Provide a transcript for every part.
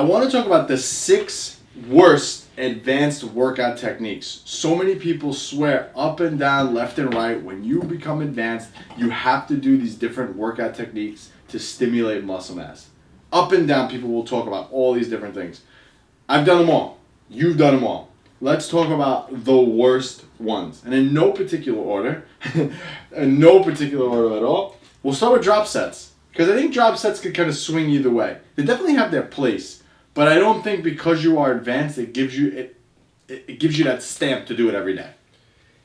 I want to talk about the 6 worst advanced workout techniques. So many people swear up and down, left and right, when you become advanced, you have to do these different workout techniques to stimulate muscle mass. Up and down, people will talk about all these different things. I've done them all. You've done them all. Let's talk about the worst ones. And in no particular order, at all, we'll start with drop sets. Because I think drop sets could kind of swing either way. They definitely have their place. But I don't think because you are advanced, it gives you that stamp to do it every day.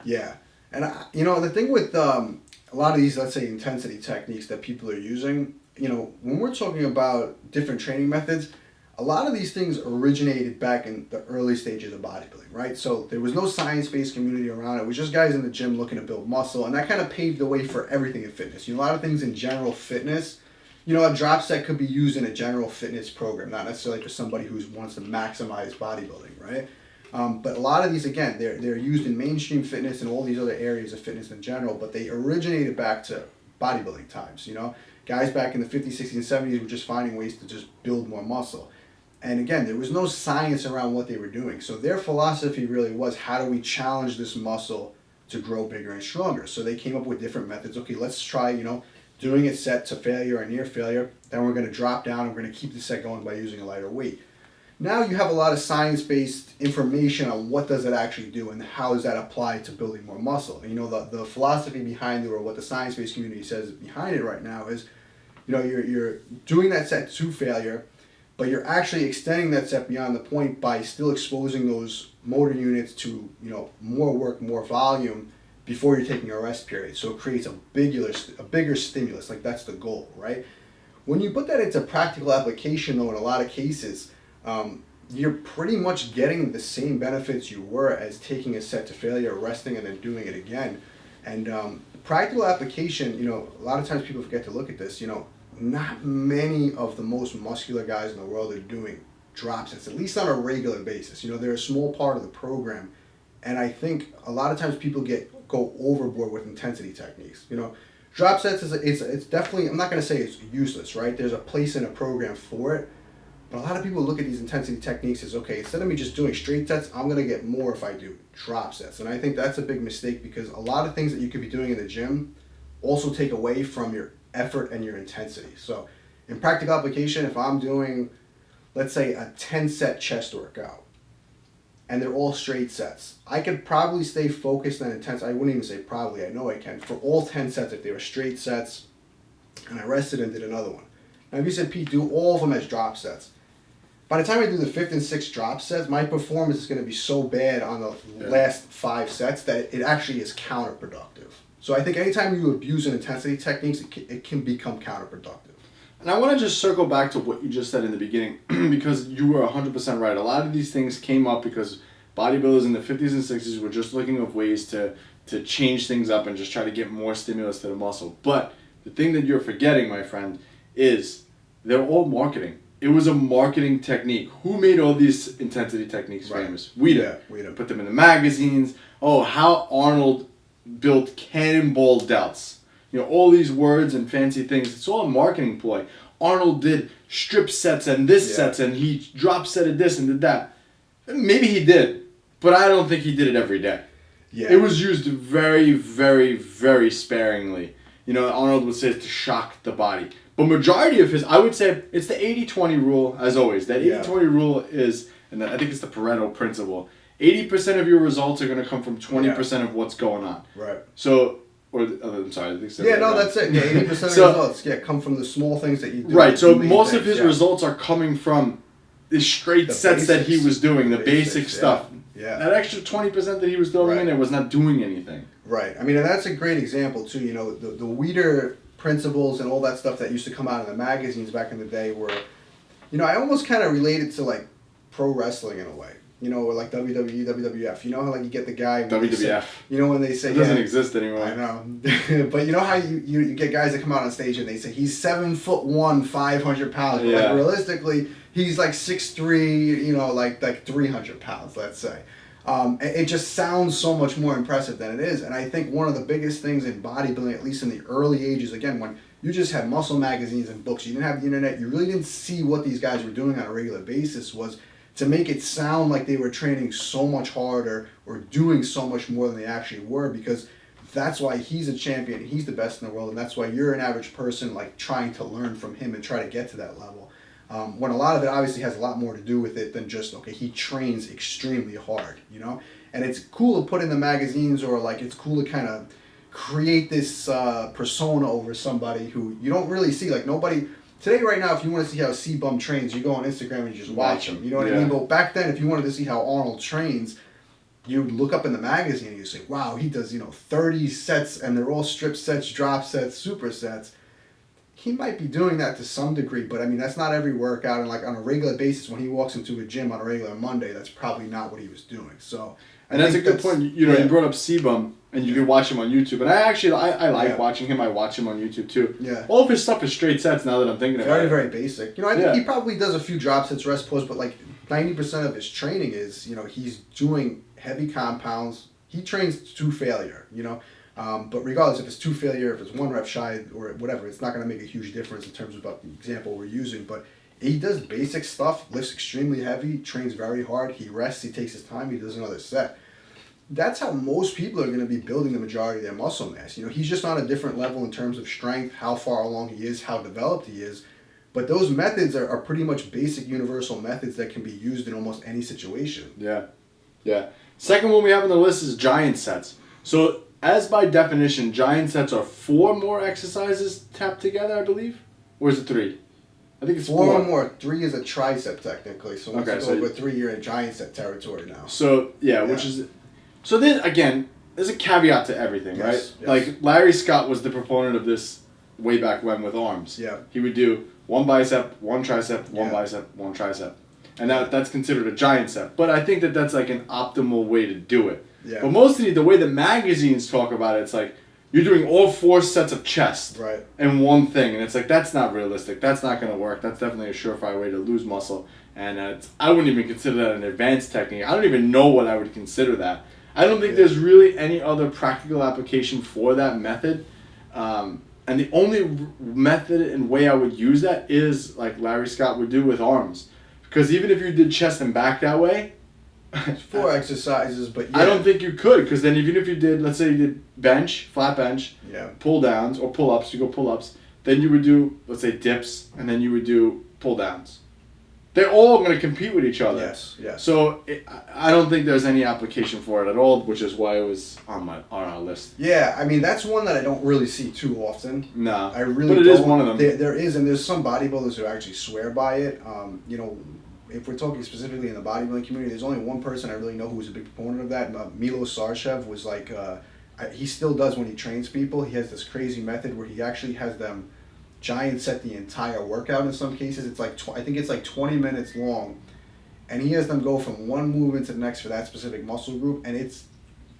Yeah. And, the thing with a lot of these, let's say, intensity techniques that people are using, when we're talking about different training methods, a lot of these things originated back in the early stages of bodybuilding, right? So there was no science-based community around it. It was just guys in the gym looking to build muscle, and that kind of paved the way for everything in fitness. A lot of things in general fitness, a drop set could be used in a general fitness program, not necessarily for somebody who wants to maximize bodybuilding, right? But a lot of these, again, they're used in mainstream fitness and all these other areas of fitness in general, but they originated back to bodybuilding times, Guys back in the 50s, 60s, and 70s were just finding ways to just build more muscle. And again, there was no science around what they were doing. So their philosophy really was, how do we challenge this muscle to grow bigger and stronger? So they came up with different methods. Okay, let's try, doing it set to failure or near failure. Then we're going to drop down and we're going to keep the set going by using a lighter weight. Now you have a lot of science-based information on what does it actually do and how does that apply to building more muscle. The philosophy behind it, or what the science-based community says behind it right now is, you're doing that set to failure, but you're actually extending that set beyond the point by still exposing those motor units to, more work, more volume before you're taking a rest period. So it creates a bigger stimulus. Like, that's the goal, right? When you put that into practical application, though, in a lot of cases, you're pretty much getting the same benefits you were as taking a set to failure, resting, and then doing it again. And practical application, a lot of times people forget to look at this, not many of the most muscular guys in the world are doing drop sets, at least on a regular basis. They're a small part of the program, and I think a lot of times people go overboard with intensity techniques. Drop sets it's definitely, I'm not going to say it's useless, right? There's a place in a program for it, but a lot of people look at these intensity techniques as, okay, instead of me just doing straight sets, I'm going to get more if I do drop sets. And I think that's a big mistake, because a lot of things that you could be doing in the gym also take away from your effort and your intensity. So in practical application, if I'm doing, let's say, a 10-set chest workout, and they're all straight sets, I could probably stay focused and intense. I wouldn't even say probably, I know I can, for all 10 sets if they were straight sets, and I rested and did another one. Now if you said, Pete, do all of them as drop sets, by the time I do the 5th and 6th drop sets, my performance is going to be so bad on the last 5 sets that it actually is counterproductive. So I think anytime you abuse an intensity techniques, it can become counterproductive. And I want to just circle back to what you just said in the beginning, because you were 100% right. A lot of these things came up because bodybuilders in the 50s and 60s were just looking of ways to change things up and just try to get more stimulus to the muscle. But the thing that you're forgetting, my friend, is they're all marketing. It was a marketing technique. Who made all these intensity techniques famous? We did. Yeah, we did. Put them in the magazines. Oh, how Arnold built cannonball delts. All these words and fancy things. It's all a marketing ploy. Arnold did strip sets and sets, and he drop setted this and did that. Maybe he did, but I don't think he did it every day. Yeah. It was used very, very, very sparingly. Arnold would say to shock the body. But majority of his, I would say, it's the 80-20 rule, as always. That 80-20 rule is, and I think it's the Pareto principle, 80% of your results are going to come from 20% of what's going on. Right. So, I'm sorry. I think that's it. Yeah, 80% of results come from the small things that you do. Right, so most of his results are coming from the straight sets that he was doing, the basic stuff. Yeah. That extra 20% that he was throwing in there was not doing anything. Right. I mean, and that's a great example, too. The Weider principles and all that stuff that used to come out in the magazines back in the day were, I almost kind of related to, like, pro wrestling in a way. Or like WWE, WWF. How like you get the guy... WWF. When they say... It doesn't exist anymore. I know. But how you get guys that come out on stage and they say, he's 7'1", 500 pounds. But like realistically, he's like 6'3", like 300 pounds, let's say. It just sounds so much more impressive than it is. And I think one of the biggest things in bodybuilding, at least in the early ages, again, when you just had muscle magazines and books. You didn't have the internet. You really didn't see what these guys were doing on a regular basis was to make it sound like they were training so much harder or doing so much more than they actually were, because that's why he's a champion. He's the best in the world, and that's why you're an average person like trying to learn from him and try to get to that level. When a lot of it obviously has a lot more to do with it than just, okay, he trains extremely hard, you know? And it's cool to put in the magazines, or like it's cool to kind of create this persona over somebody who you don't really see. Like nobody, today right now, if you want to see how C-Bum trains, you go on Instagram and you just watch him. You know what I mean? But back then, if you wanted to see how Arnold trains, you look up in the magazine and you say, wow, he does, 30 sets and they're all strip sets, drop sets, supersets. He might be doing that to some degree, but I mean, that's not every workout. And like on a regular basis, when he walks into a gym on a regular Monday, that's probably not what he was doing. So, and that's a good point. You brought up C-Bum, and you can watch him on YouTube. And I like watching him. I watch him on YouTube too. Yeah. All of his stuff is straight sets now that I'm thinking about it. Very, very basic. I think he probably does a few drop sets, rest pulls, but like 90% of his training is, he's doing heavy compounds. He trains to failure, but regardless if it's to failure, if it's 1 rep shy or whatever, it's not going to make a huge difference in terms of the example we're using. But he does basic stuff, lifts extremely heavy, trains very hard. He rests, he takes his time, he does another set. That's how most people are going to be building the majority of their muscle mass. He's just on a different level in terms of strength, how far along he is, how developed he is. But those methods are pretty much basic universal methods that can be used in almost any situation. Yeah. Second one we have on the list is giant sets. So, as by definition, giant sets are 4 more exercises tapped together, I believe? Or is it 3? I think it's 4 more. 3 is a tricep technically. So once you go over 3, you're in giant set territory now. So, which is... So then, again, there's a caveat to everything, right? Yes. Like, Larry Scott was the proponent of this way back when with arms. Yeah. He would do 1 bicep, 1 tricep, 1 bicep, 1 tricep. And that's considered a giant set. But I think that's like an optimal way to do it. Yeah. But mostly the way the magazines talk about it, it's like you're doing all 4 sets of chest in one thing. And it's like, that's not realistic. That's not going to work. That's definitely a surefire way to lose muscle. And I wouldn't even consider that an advanced technique. I don't even know what I would consider that. I don't think there's really any other practical application for that method. And the only method and way I would use that is like Larry Scott would do with arms. Because even if you did chest and back that way... It's 4 exercises, but I don't think you could. Because then even if you did, let's say you did bench, flat bench, pull downs, or pull ups, you go pull ups. Then you would do, let's say, dips, and then you would do pull downs. They're all going to compete with each other. Yes. So I don't think there's any application for it at all, which is why it was on our list. Yeah, I mean, that's one that I don't really see too often. No. I really But it is one of them. There is, and there's some bodybuilders who actually swear by it. If we're talking specifically in the bodybuilding community, there's only one person I really know who's a big proponent of that. Milo Sarshev was like, he still does when he trains people. He has this crazy method where he actually has them giant set the entire workout in some cases. It's like, I think it's like 20 minutes long. And he has them go from one movement to the next for that specific muscle group. And it's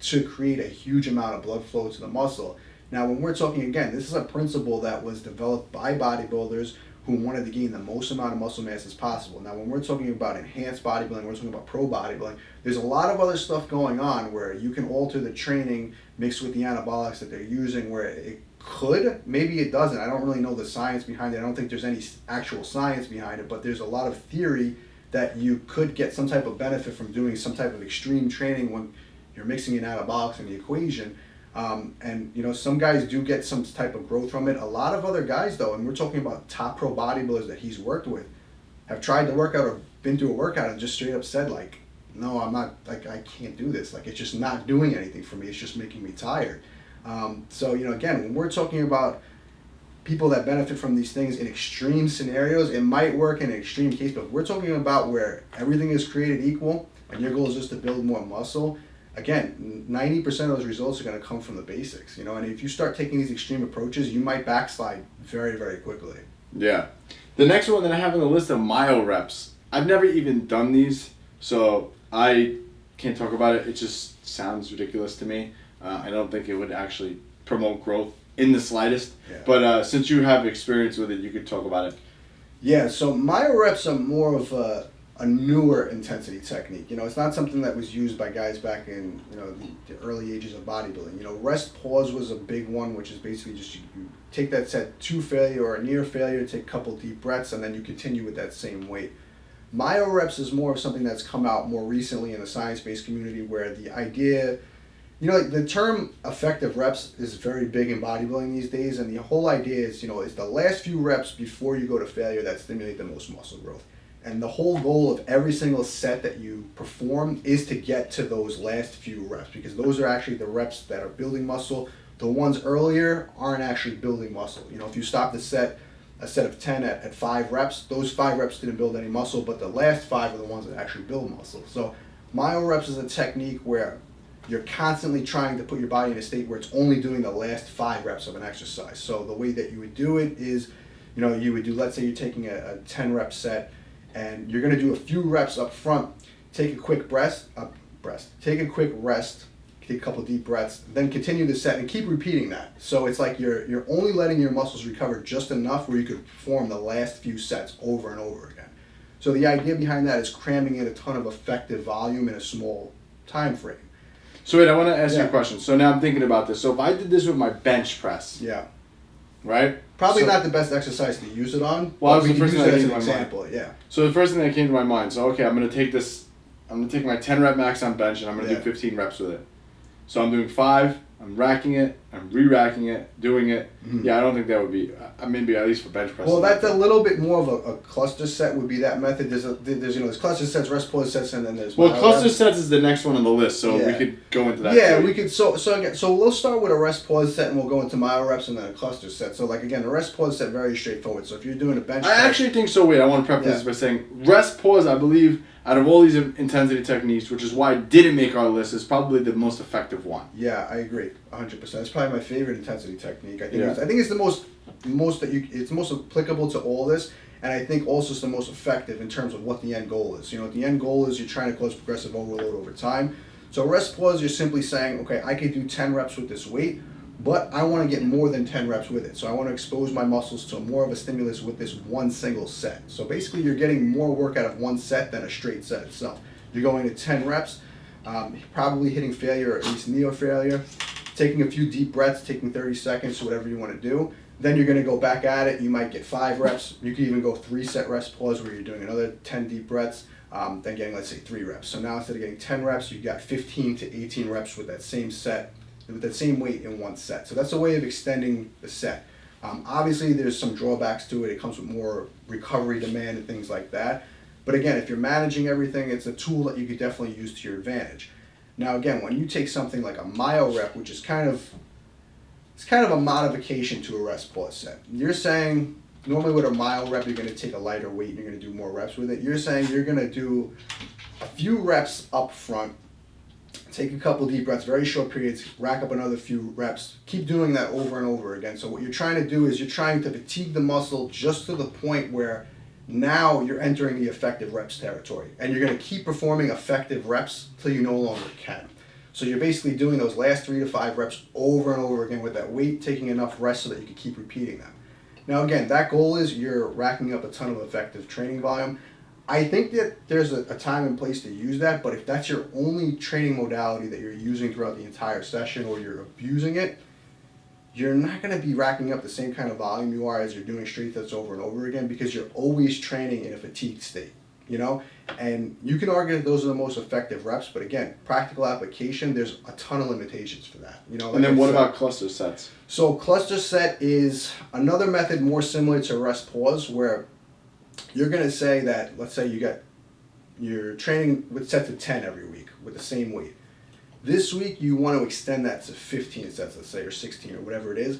to create a huge amount of blood flow to the muscle. Now, when we're talking, again, this is a principle that was developed by bodybuilders who wanted to gain the most amount of muscle mass as possible. Now, when we're talking about enhanced bodybuilding, we're talking about pro bodybuilding, there's a lot of other stuff going on where you can alter the training mixed with the anabolics that they're using where it could, maybe it doesn't. I don't really know the science behind it. I don't think there's any actual science behind it, but there's a lot of theory that you could get some type of benefit from doing some type of extreme training when you're mixing in anabolics in the equation. Some guys do get some type of growth from it. A lot of other guys, though, and we're talking about top pro bodybuilders that he's worked with, have tried the workout or been through a workout and just straight up said, like, no, I'm not, like, I can't do this. Like, it's just not doing anything for me. It's just making me tired. Again, when we're talking about people that benefit from these things in extreme scenarios, it might work in an extreme case, but we're talking about where everything is created equal and your goal is just to build more muscle. Again, 90% of those results are going to come from the basics, and if you start taking these extreme approaches, you might backslide very, very quickly. Yeah. The next one that I have on the list of Myo Reps. I've never even done these, so I can't talk about it. It just sounds ridiculous to me. I don't think it would actually promote growth in the slightest. Yeah. But since you have experience with it, you could talk about it. Yeah, so Myo Reps are more of a newer intensity technique. It's not something that was used by guys back in the early ages of bodybuilding. Rest pause was a big one, which is basically just you take that set to failure or near failure, take a couple deep breaths, and then you continue with that same weight. Myo Reps is more of something that's come out more recently in the science-based community, where the idea, like the term effective reps is very big in bodybuilding these days, and the whole idea is, is the last few reps before you go to failure that stimulate the most muscle growth. And the whole goal of every single set that you perform is to get to those last few reps, because those are actually the reps that are building muscle. The ones earlier aren't actually building muscle. If you stop a set of 10 at 5 reps, those 5 reps didn't build any muscle, but the last 5 are the ones that actually build muscle. So Myo Reps is a technique where you're constantly trying to put your body in a state where it's only doing the last 5 reps of an exercise. So the way that you would do it is, you would do, let's say you're taking a 10 rep set, and you're going to do a few reps up front, take a quick take a quick rest, take a couple deep breaths, then continue the set and keep repeating that. So it's like you're only letting your muscles recover just enough where you could perform the last few sets over and over again. So the idea behind that is cramming in a ton of effective volume in a small time frame. So wait, I want to ask you a question. So now I'm thinking about this. So if I did this with my bench press, right? Probably not the best exercise to use it on. Well, that was the first thing that came to my example, mind. So the first thing that came to my mind. So okay, I'm gonna take my 10 rep max on bench, and I'm gonna do 15 reps with it. So I'm doing 5. I'm racking it. I'm re-racking it. Doing it. Mm-hmm. Yeah, I don't think that would be. Maybe at least for bench press. Well, that's a little bit more of a cluster set would be that method. There's cluster sets, rest pause sets, and then there's. Well, cluster sets is the next one on the list, so we could go into that. Yeah, too. we could. So we'll start with a rest pause set, and we'll go into Myo Reps and then a cluster set. So again, the rest pause set very straightforward. So if you're doing a bench, I actually think so. Wait, I want to preface this by saying rest pause. I believe out of all these intensity techniques, which is why it didn't make our list, is probably the most effective one. Yeah, I agree, 100%. It's probably my favorite intensity technique. I think it's the most it's most applicable to all this, and I think also it's the most effective in terms of what the end goal is. The end goal is you're trying to cause progressive overload over time. So rest pause, you're simply saying, okay, I could do 10 reps with this weight, but I want to get more than 10 reps with it. So I want to expose my muscles to more of a stimulus with this one single set. So basically you're getting more work out of one set than a straight set itself. You're going to 10 reps, probably hitting failure or at least near failure, taking a few deep breaths, taking 30 seconds, whatever you want to do. Then you're going to go back at it. You might get 5 reps. You could even go 3-set rest pause where you're doing another 10 deep breaths, then getting, let's say, 3 reps. So now instead of getting 10 reps, you got 15 to 18 reps with that same set, with that same weight in one set. So that's a way of extending the set. Obviously, there's some drawbacks to it. It comes with more recovery demand and things like that. But again, if you're managing everything, it's a tool that you could definitely use to your advantage. Now, again, when you take something like a Myo Rep, which is kind of a modification to a rest pause set. You're saying normally with a Myo Rep, you're going to take a lighter weight and you're going to do more reps with it. You're saying you're going to do a few reps up front, take a couple deep breaths, very short periods, rack up another few reps, keep doing that over and over again. So what you're trying to do is you're trying to fatigue the muscle just to the point where now you're entering the effective reps territory, and you're going to keep performing effective reps till you no longer can. So you're basically doing those last 3 to 5 reps over and over again with that weight, taking enough rest so that you can keep repeating them. Now again, that goal is you're racking up a ton of effective training volume. I think that there's a time and place to use that, but if that's your only training modality that you're using throughout the entire session, or you're abusing it, you're not going to be racking up the same kind of volume you are as you're doing straight sets over and over again, because you're always training in a fatigued state, And you can argue that those are the most effective reps, but again, practical application, there's a ton of limitations for that. And then what about cluster sets? So cluster set is another method more similar to rest pause, where you're going to say that, let's say you're training with sets of 10 every week with the same weight. This week you want to extend that to 15 sets, let's say, or 16 or whatever it is.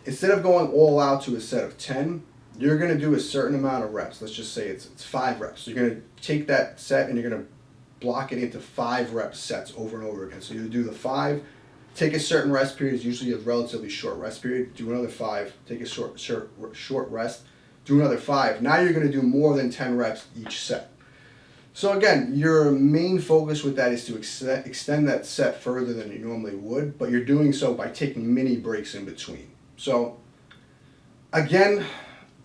Instead of going all out to a set of 10, you're going to do a certain amount of reps. Let's just say it's 5 reps. You're going to take that set and you're going to block it into 5 rep sets over and over again. So you do the 5, take a certain rest period, it's usually a relatively short rest period, do another 5, take a short rest, do another 5. Now you're going to do more than 10 reps each set. So again, your main focus with that is to extend that set further than you normally would, but you're doing so by taking mini breaks in between. So again,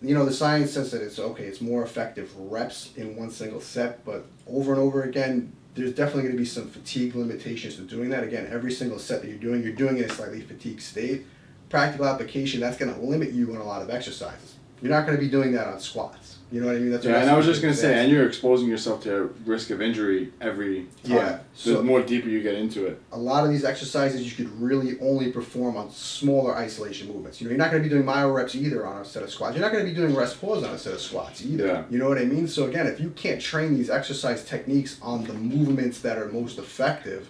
the science says that it's more effective reps in one single set, but over and over again, there's definitely going to be some fatigue limitations to doing that. Again, every single set that you're doing in a slightly fatigued state. practical application, that's going to limit you on a lot of exercises. You're not going to be doing that on squats. You know what I mean? That's yeah, and I was just going to say, and you're exposing yourself to risk of injury every time. Yeah. So the more deeper you get into it. A lot of these exercises you could really only perform on smaller isolation movements. You know, you're not going to be doing Myo Reps either on a set of squats. You're not going to be doing rest pause on a set of squats either. Yeah. You know what I mean? So again, if you can't train these exercise techniques on the movements that are most effective,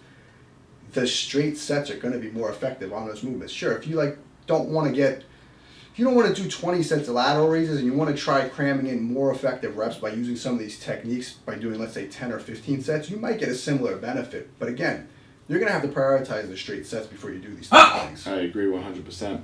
the straight sets are going to be more effective on those movements. Sure, if you don't want to do 20 sets of lateral raises and you want to try cramming in more effective reps by using some of these techniques by doing, let's say, 10 or 15 sets, you might get a similar benefit. But again, you're going to have to prioritize the straight sets before you do these things. I agree 100%.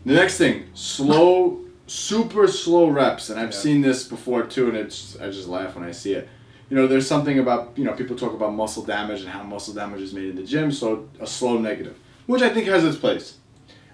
The next thing, super slow reps. And I've seen this before too, and I just laugh when I see it. You know, there's something about, people talk about muscle damage and how muscle damage is made in the gym, so a slow negative, which I think has its place.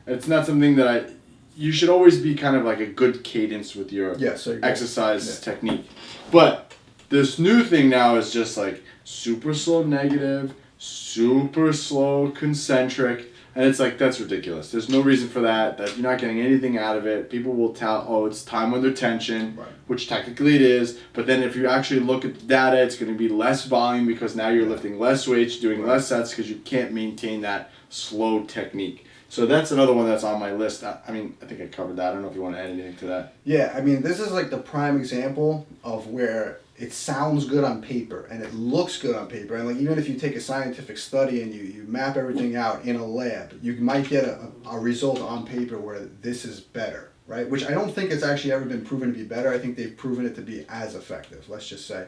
It's not something that you should always be kind of like a good cadence with your exercise technique. But this new thing now is just like super slow negative, super slow concentric, and it's like, that's ridiculous. There's no reason for that you're not getting anything out of it. People will tell, oh, it's time under tension, which technically it is, but then if you actually look at the data, it's going to be less volume because now you're lifting less weights, doing less sets because you can't maintain that slow technique. So that's another one that's on my list. I think I covered that. I don't know if you want to add anything to that. Yeah, this is like the prime example of where it sounds good on paper and it looks good on paper. And like even if you take a scientific study and you map everything out in a lab, you might get a result on paper where this is better, right? Which I don't think it's actually ever been proven to be better. I think they've proven it to be as effective, let's just say.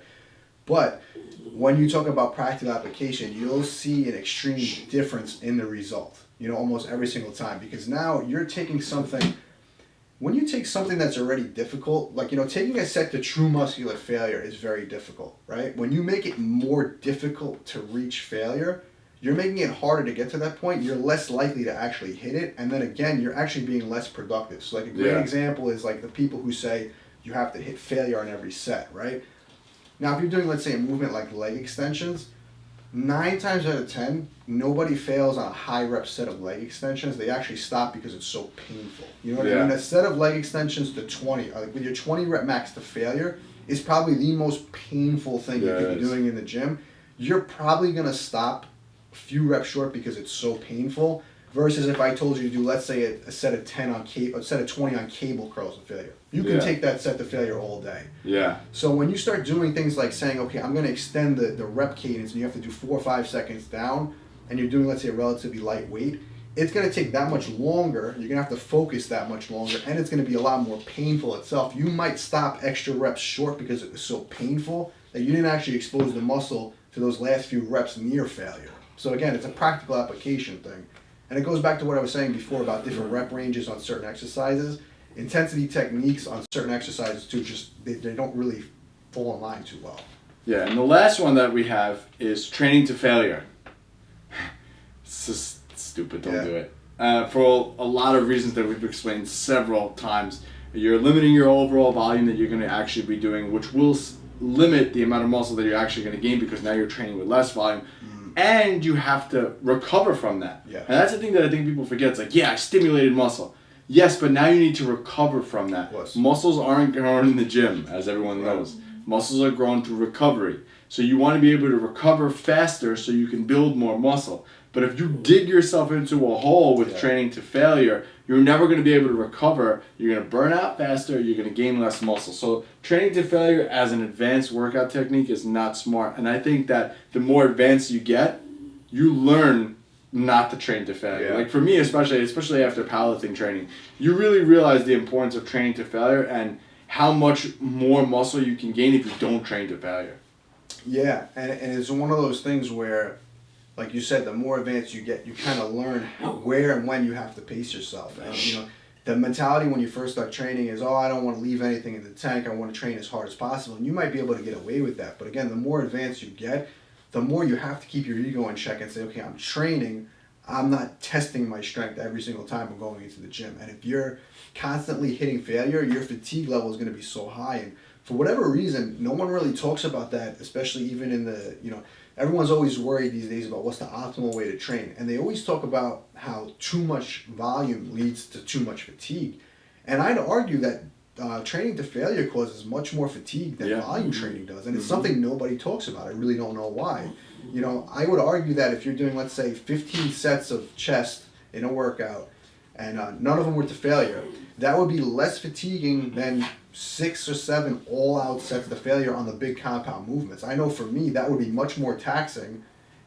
But when you talk about practical application, you'll see an extreme difference in the result. Almost every single time, because now you're taking something, when you take something that's already difficult, like, taking a set to true muscular failure is very difficult, right? When you make it more difficult to reach failure, you're making it harder to get to that point, you're less likely to actually hit it, and then again, you're actually being less productive. So like a great example is like the people who say you have to hit failure on every set, right? Now, if you're doing, let's say, a movement like leg extensions, 9 times out of 10, nobody fails on a high rep set of leg extensions. They actually stop because it's so painful. You know what I mean? A set of leg extensions to 20, like with your 20 rep max to failure, is probably the most painful thing you could be doing in the gym. You're probably going to stop a few reps short because it's so painful. Versus if I told you to do, let's say, a set of 10 on a set of 20 on cable curls to failure. You can take that set to failure all day. Yeah. So when you start doing things like saying, okay, I'm going to extend the rep cadence, and you have to do 4 or 5 seconds down, and you're doing, let's say, a relatively light weight, it's going to take that much longer. You're going to have to focus that much longer, and it's going to be a lot more painful itself. You might stop extra reps short because it was so painful that you didn't actually expose the muscle to those last few reps near failure. So again, it's a practical application thing. And it goes back to what I was saying before about different rep ranges on certain exercises. Intensity techniques on certain exercises too, they don't really fall in line too well. Yeah, and the last one that we have is training to failure. It's just stupid, don't do it. For a lot of reasons that we've explained several times. You're limiting your overall volume that you're going to actually be doing, which will limit the amount of muscle that you're actually going to gain because now you're training with less volume. And you have to recover from that. Yeah. And that's the thing that I think people forget. It's like, I stimulated muscle. Yes, but now you need to recover from that. Muscles aren't grown in the gym, as everyone knows. Muscles are grown through recovery. So you want to be able to recover faster so you can build more muscle. But if you dig yourself into a hole with training to failure, you're never going to be able to recover. You're going to burn out faster. You're going to gain less muscle. So training to failure as an advanced workout technique is not smart. And I think that the more advanced you get, you learn not to train to failure. Like for me, especially after powerlifting training, you really realize the importance of training to failure and how much more muscle you can gain if you don't train to failure. Yeah, and it's one of those things where, like you said, the more advanced you get, you kind of learn where and when you have to pace yourself. And the mentality when you first start training is, I don't want to leave anything in the tank. I want to train as hard as possible. And you might be able to get away with that. But again, the more advanced you get, the more you have to keep your ego in check and say, okay, I'm training. I'm not testing my strength every single time I'm going into the gym. And if you're constantly hitting failure, your fatigue level is going to be so high. And for whatever reason, no one really talks about that, especially even in the, everyone's always worried these days about what's the optimal way to train. And they always talk about how too much volume leads to too much fatigue. And I'd argue that training to failure causes much more fatigue than volume training does. And it's something nobody talks about. I really don't know why. I would argue that if you're doing, let's say, 15 sets of chest in a workout and none of them were to failure, that would be less fatiguing than 6 or 7 all-out sets to failure on the big compound movements. I know for me that would be much more taxing,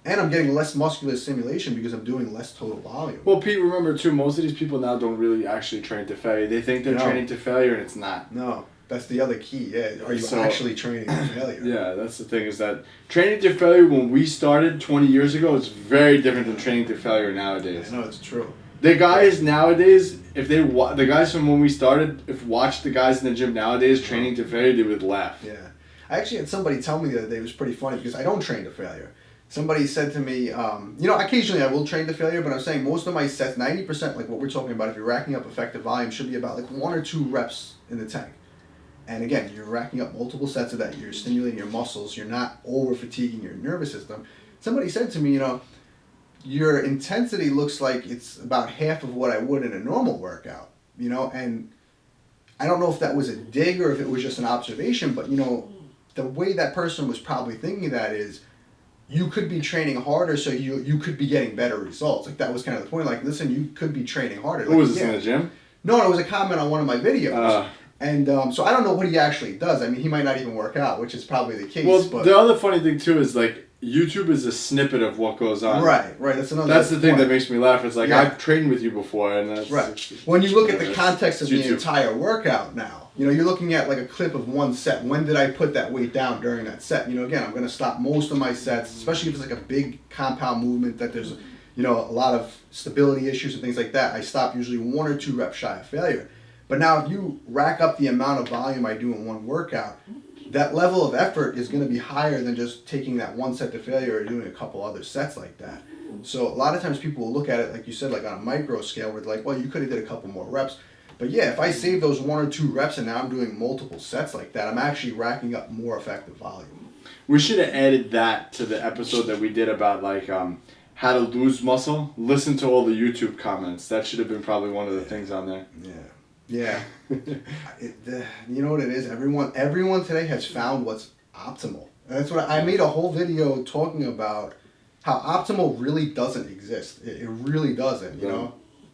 and I'm getting less muscular stimulation because I'm doing less total volume. Well, Pete, remember too, most of these people now don't really actually train to failure. They think they're training to failure, and it's not. No, that's the other key. Yeah, are you actually training to failure? Yeah, that's the thing, is that training to failure when we started 20 years ago is very different than training to failure nowadays. No, it's true. The guys nowadays, if they the guys from when we started, if watched the guys in the gym nowadays training to failure, they would laugh. Yeah, I actually had somebody tell me the other day, it was pretty funny because I don't train to failure. Somebody said to me, occasionally I will train to failure, but I'm saying most of my sets, 90%, like what we're talking about, if you're racking up effective volume, should be about like 1 or 2 reps in the tank. And again, you're racking up multiple sets of that. You're stimulating your muscles. You're not over fatiguing your nervous system. Somebody said to me, your intensity looks like it's about half of what I would in a normal workout, and I don't know if that was a dig or if it was just an observation, but the way that person was probably thinking that is, you could be training harder so you could be getting better results. Like that was kind of the point. Like, listen, you could be training harder. Who was this in the gym? No, it was a comment on one of my videos. And so I don't know what he actually does. I mean, he might not even work out, which is probably the case. Well, but the other funny thing too is like YouTube is a snippet of what goes on. Right. That's the thing that makes me laugh. It's like I've trained with you before, and that's right. When you look at the context of the entire workout now, you're looking at like a clip of one set. When did I put that weight down during that set? Again, I'm going to stop most of my sets, especially if it's like a big compound movement that there's, a lot of stability issues and things like that. I stop usually 1 or 2 reps shy of failure. But now if you rack up the amount of volume I do in one workout, that level of effort is going to be higher than just taking that 1 set to failure or doing a couple other sets like that. So a lot of times people will look at it, like you said, like on a micro scale, where they're like, well, you could have did a couple more reps. But yeah, if I save those 1 or 2 reps and now I'm doing multiple sets like that, I'm actually racking up more effective volume. We should have added that to the episode that we did about like how to lose muscle. Listen to all the YouTube comments. That should have been probably one of the things on there. Yeah. You know what it is? Everyone today has found what's optimal. And that's what I made a whole video talking about how optimal really doesn't exist. It really doesn't,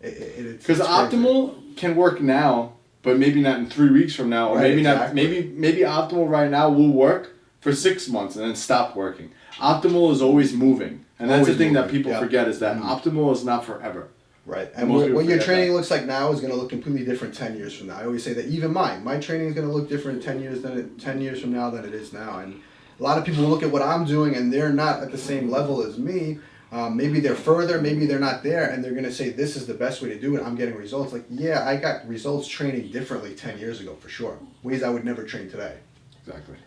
Because optimal can work now, but maybe not in 3 weeks from now, or maybe not. Maybe optimal right now will work for 6 months and then stop working. Optimal is always moving, and that's the thing that people forget, is that optimal is not forever. Right, and what your training looks like now is going to look completely different 10 years from now. I always say that even my training is going to look different 10 years from now than it is now. And a lot of people look at what I'm doing and they're not at the same level as me. Maybe they're further, maybe they're not there, and they're going to say this is the best way to do it. I'm getting results. Like, yeah, I got results training differently 10 years ago for sure. Ways I would never train today. Exactly.